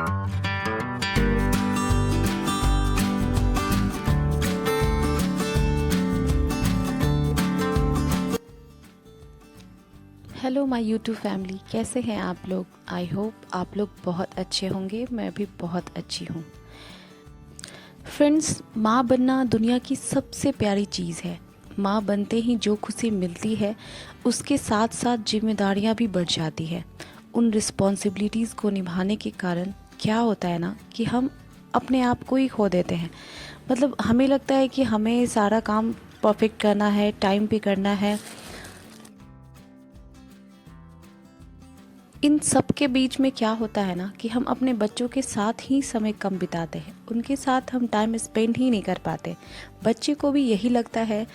Hello my YouTube family, कैसे हैं आप लोग। आई होप आप लोग बहुत अच्छे होंगे। मैं भी बहुत अच्छी हूँ। फ्रेंड्स, माँ बनना दुनिया की सबसे प्यारी चीज़ है। माँ बनते ही जो खुशी मिलती है उसके साथ साथ जिम्मेदारियाँ भी बढ़ जाती है। उन रिस्पॉन्सिबिलिटीज़ को निभाने के कारण क्या होता है ना कि हम अपने आप को ही खो देते हैं। मतलब हमें लगता है कि हमें सारा काम परफेक्ट करना है, टाइम पे करना है। इन सब के बीच में क्या होता है ना कि हम अपने बच्चों के साथ ही समय कम बिताते हैं, उनके साथ हम टाइम स्पेंड ही नहीं कर पाते। बच्चे को भी यही लगता है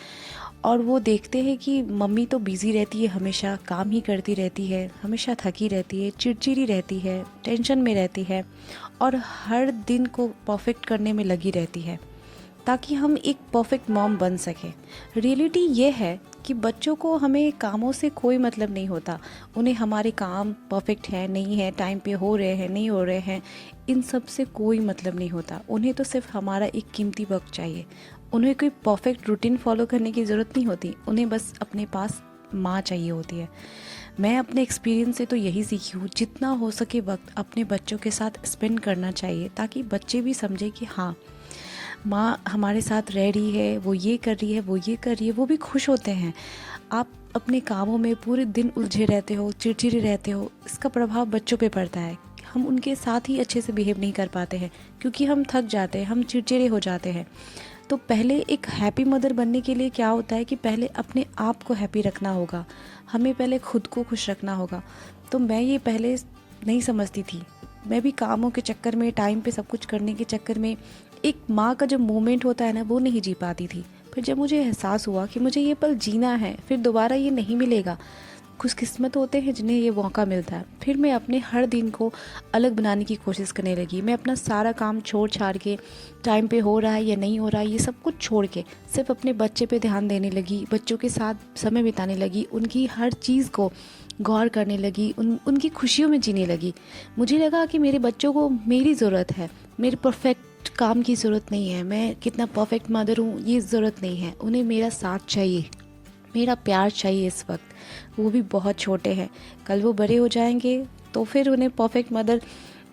और वो देखते हैं कि मम्मी तो बिज़ी रहती है, हमेशा काम ही करती रहती है, हमेशा थकी रहती है, चिड़चिड़ी रहती है, टेंशन में रहती है और हर दिन को परफेक्ट करने में लगी रहती है ताकि हम एक परफेक्ट मॉम बन सकें। रियलिटी ये है कि बच्चों को हमें कामों से कोई मतलब नहीं होता। उन्हें हमारे काम परफेक्ट है नहीं है, टाइम पे हो रहे हैं नहीं हो रहे हैं, इन सब से कोई मतलब नहीं होता। उन्हें तो सिर्फ हमारा एक कीमती वक्त चाहिए। उन्हें कोई परफेक्ट रूटीन फॉलो करने की ज़रूरत नहीं होती। उन्हें बस अपने पास माँ चाहिए होती है। मैं अपने एक्सपीरियंस से तो यही सीखी हूँ, जितना हो सके वक्त अपने बच्चों के साथ स्पेंड करना चाहिए ताकि बच्चे भी समझे कि हाँ, माँ हमारे साथ रह रही है, वो ये कर रही है, वो ये कर रही है, वो भी खुश होते हैं। आप अपने कामों में पूरे दिन उलझे रहते हो, चिड़चिड़े रहते हो, इसका प्रभाव बच्चों पे पड़ता है। हम उनके साथ ही अच्छे से बिहेव नहीं कर पाते हैं क्योंकि हम थक जाते हैं, हम चिड़चिड़े हो जाते हैं। तो पहले एक हैप्पी मदर बनने के लिए क्या होता है कि पहले अपने आप को हैप्पी रखना होगा, हमें पहले खुद को खुश रखना होगा। तो मैं ये पहले नहीं समझती थी। मैं भी कामों के चक्कर में, टाइम पे सब कुछ करने के चक्कर में एक माँ का जो मोमेंट होता है ना, वो नहीं जी पाती थी। फिर जब मुझे एहसास हुआ कि मुझे ये पल जीना है, फिर दोबारा ये नहीं मिलेगा। खुशकिस्मत होते हैं जिन्हें ये मौका मिलता है। फिर मैं अपने हर दिन को अलग बनाने की कोशिश करने लगी। मैं अपना सारा काम छोड़ छाड़ के, टाइम पे हो रहा है या नहीं हो रहा है ये सब कुछ छोड़ के सिर्फ अपने बच्चे पे ध्यान देने लगी, बच्चों के साथ समय बिताने लगी, उनकी हर चीज़ को गौर करने लगी, उनकी खुशियों में जीने लगी। मुझे लगा कि मेरे बच्चों को मेरी ज़रूरत है, मेरे परफेक्ट काम की ज़रूरत नहीं है, मैं कितना परफेक्ट मदर हूँ ये ज़रूरत नहीं है। उन्हें मेरा साथ चाहिए, मेरा प्यार चाहिए इस वक्त। वो भी बहुत छोटे हैं, कल वो बड़े हो जाएंगे तो फिर उन्हें परफेक्ट मदर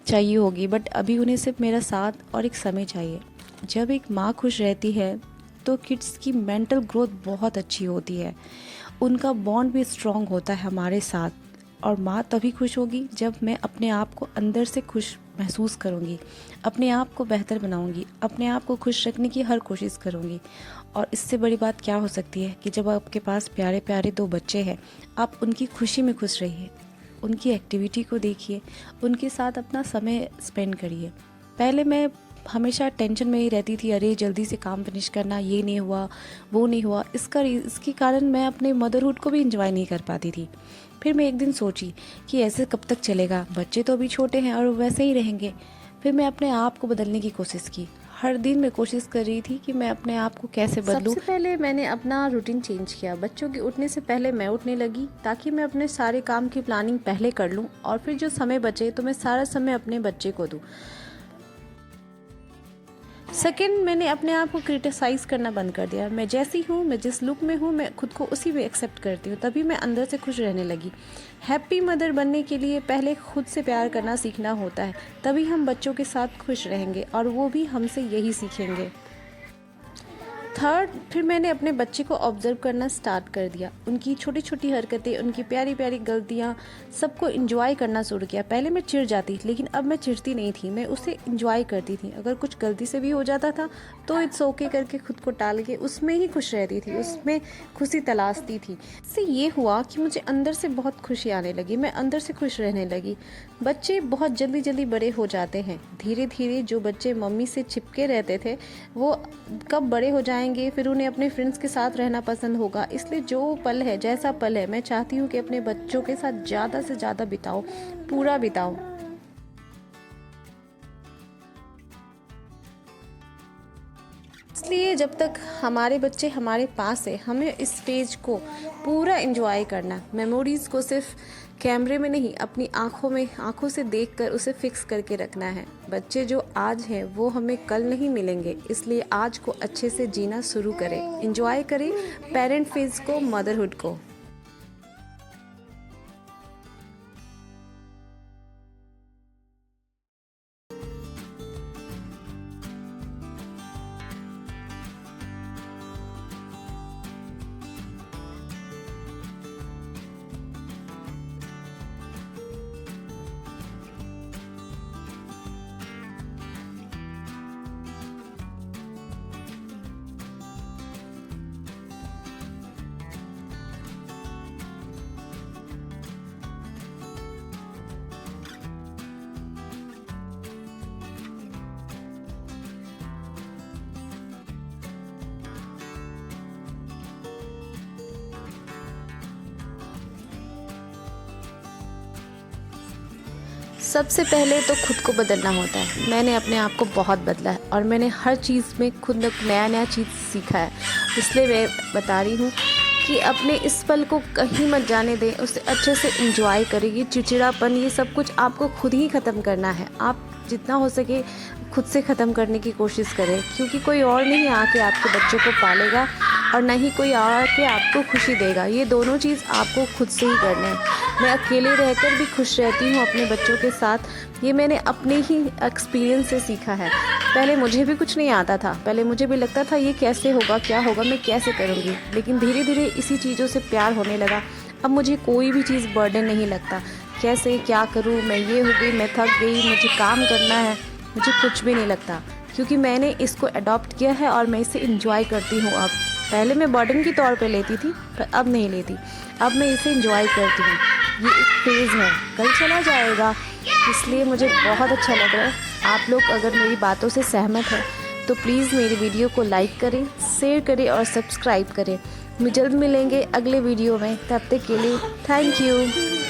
चाहिए होगी, बट अभी उन्हें सिर्फ मेरा साथ और एक समय चाहिए। जब एक माँ खुश रहती है तो किड्स की मेंटल ग्रोथ बहुत अच्छी होती है, उनका बॉन्ड भी स्ट्रॉन्ग होता है हमारे साथ। और माँ तभी खुश होगी जब मैं अपने आप को अंदर से खुश महसूस करूँगी, अपने आप को बेहतर बनाऊँगी, अपने आप को खुश रखने की हर कोशिश करूँगी। और इससे बड़ी बात क्या हो सकती है कि जब आपके पास प्यारे प्यारे दो बच्चे हैं, आप उनकी खुशी में खुश रहिए, उनकी एक्टिविटी को देखिए, उनके साथ अपना समय स्पेंड करिए। पहले मैं हमेशा टेंशन में ही रहती थी, अरे जल्दी से काम फिनिश करना, ये नहीं हुआ, वो नहीं हुआ। इसके कारण मैं अपने मदरहुड को भी इंजॉय नहीं कर पाती थी। फिर मैं एक दिन सोची कि ऐसे कब तक चलेगा, बच्चे तो अभी छोटे हैं और वैसे ही रहेंगे। फिर मैं अपने आप को बदलने की कोशिश की। हर दिन मैं कोशिश कर रही थी कि मैं अपने आप को कैसे बदलूं। सबसे पहले मैंने अपना रूटीन चेंज किया। बच्चों के उठने से पहले मैं उठने लगी ताकि मैं अपने सारे काम की प्लानिंग पहले कर लूं और फिर जो समय बचे तो मैं सारा समय अपने बच्चे को दूं। सेकंड, मैंने अपने आप को क्रिटिसाइज़ करना बंद कर दिया। मैं जैसी हूँ, मैं जिस लुक में हूँ, मैं खुद को उसी में एक्सेप्ट करती हूँ। तभी मैं अंदर से खुश रहने लगी। हैप्पी मदर बनने के लिए पहले खुद से प्यार करना सीखना होता है, तभी हम बच्चों के साथ खुश रहेंगे और वो भी हमसे यही सीखेंगे। थर्ड, फिर मैंने अपने बच्चे को ऑब्जर्व करना स्टार्ट कर दिया। उनकी छोटी छोटी हरकतें, उनकी प्यारी प्यारी गलतियाँ, सबको एंजॉय करना शुरू किया। पहले मैं चिढ़ जाती लेकिन अब मैं चिढ़ती नहीं थी, मैं उसे एंजॉय करती थी। अगर कुछ गलती से भी हो जाता था तो इट्स ओके करके खुद को टाल के उसमें ही खुश रहती थी, उसमें खुशी तलाशती थी। इससे ये हुआ कि मुझे अंदर से बहुत खुशी आने लगी, मैं अंदर से खुश रहने लगी। बच्चे बहुत जल्दी जल्दी बड़े हो जाते हैं। धीरे धीरे जो बच्चे मम्मी से चिपके रहते थे वो कब बड़े हो जाएंगे, फिर उन्हें अपने फ्रेंड्स के साथ रहना पसंद होगा। इसलिए जो पल है, जैसा पल है, मैं चाहती हूँ कि अपने बच्चों के साथ ज़्यादा से ज़्यादा बिताओ, पूरा बिताओ। इसलिए जब तक हमारे बच्चे हमारे पास है, हमें इस स्टेज को पूरा एंजॉय करना, मेमोरीज़ को सिर्फ कैमरे में नहीं, अपनी आँखों से देखकर उसे फिक्स करके रखना है। बच्चे जो आज हैं वो हमें कल नहीं मिलेंगे, इसलिए आज को अच्छे से जीना शुरू करें, एंजॉय करें पेरेंट फेज को, मदरहुड को। सबसे पहले तो खुद को बदलना होता है। मैंने अपने आप को बहुत बदला है और मैंने हर चीज़ में खुद नया चीज़ सीखा है। इसलिए मैं बता रही हूँ कि अपने इस पल को कहीं मत जाने दें, उसे अच्छे से एंजॉय करें। ये चिड़चिड़ापन, ये सब कुछ आपको खुद ही ख़त्म करना है। आप जितना हो सके खुद से ख़त्म करने की कोशिश करें, क्योंकि कोई और नहीं आके आपके बच्चों को पालेगा और ना ही कोई आके आपको खुशी देगा। ये दोनों चीज़ आपको खुद से ही करना है। मैं अकेले रहकर भी खुश रहती हूँ अपने बच्चों के साथ। ये मैंने अपने ही एक्सपीरियंस से सीखा है। पहले मुझे भी कुछ नहीं आता था, पहले मुझे भी लगता था ये कैसे होगा, क्या होगा, मैं कैसे करूँगी। लेकिन धीरे धीरे इसी चीज़ों से प्यार होने लगा। अब मुझे कोई भी चीज़ बर्डन नहीं लगता। कैसे क्या करूँ, मैं ये हो गई, मैं थक गई, मुझे काम करना है, मुझे कुछ भी नहीं लगता, क्योंकि मैंने इसको अडॉप्ट किया है और मैं इसे इंजॉय करती हूँ। अब पहले मैं बर्डन के तौर पे लेती थी, पर अब नहीं लेती। अब मैं इसे इंजॉय करती हूँ। ये एक फेज़ है, कल चला जाएगा, इसलिए मुझे बहुत अच्छा लग रहा है। आप लोग अगर मेरी बातों से सहमत हैं तो प्लीज़ मेरी वीडियो को लाइक करें, शेयर करें और सब्सक्राइब करें। हम जल्द मिलेंगे अगले वीडियो में, तब तक के लिए थैंक यू।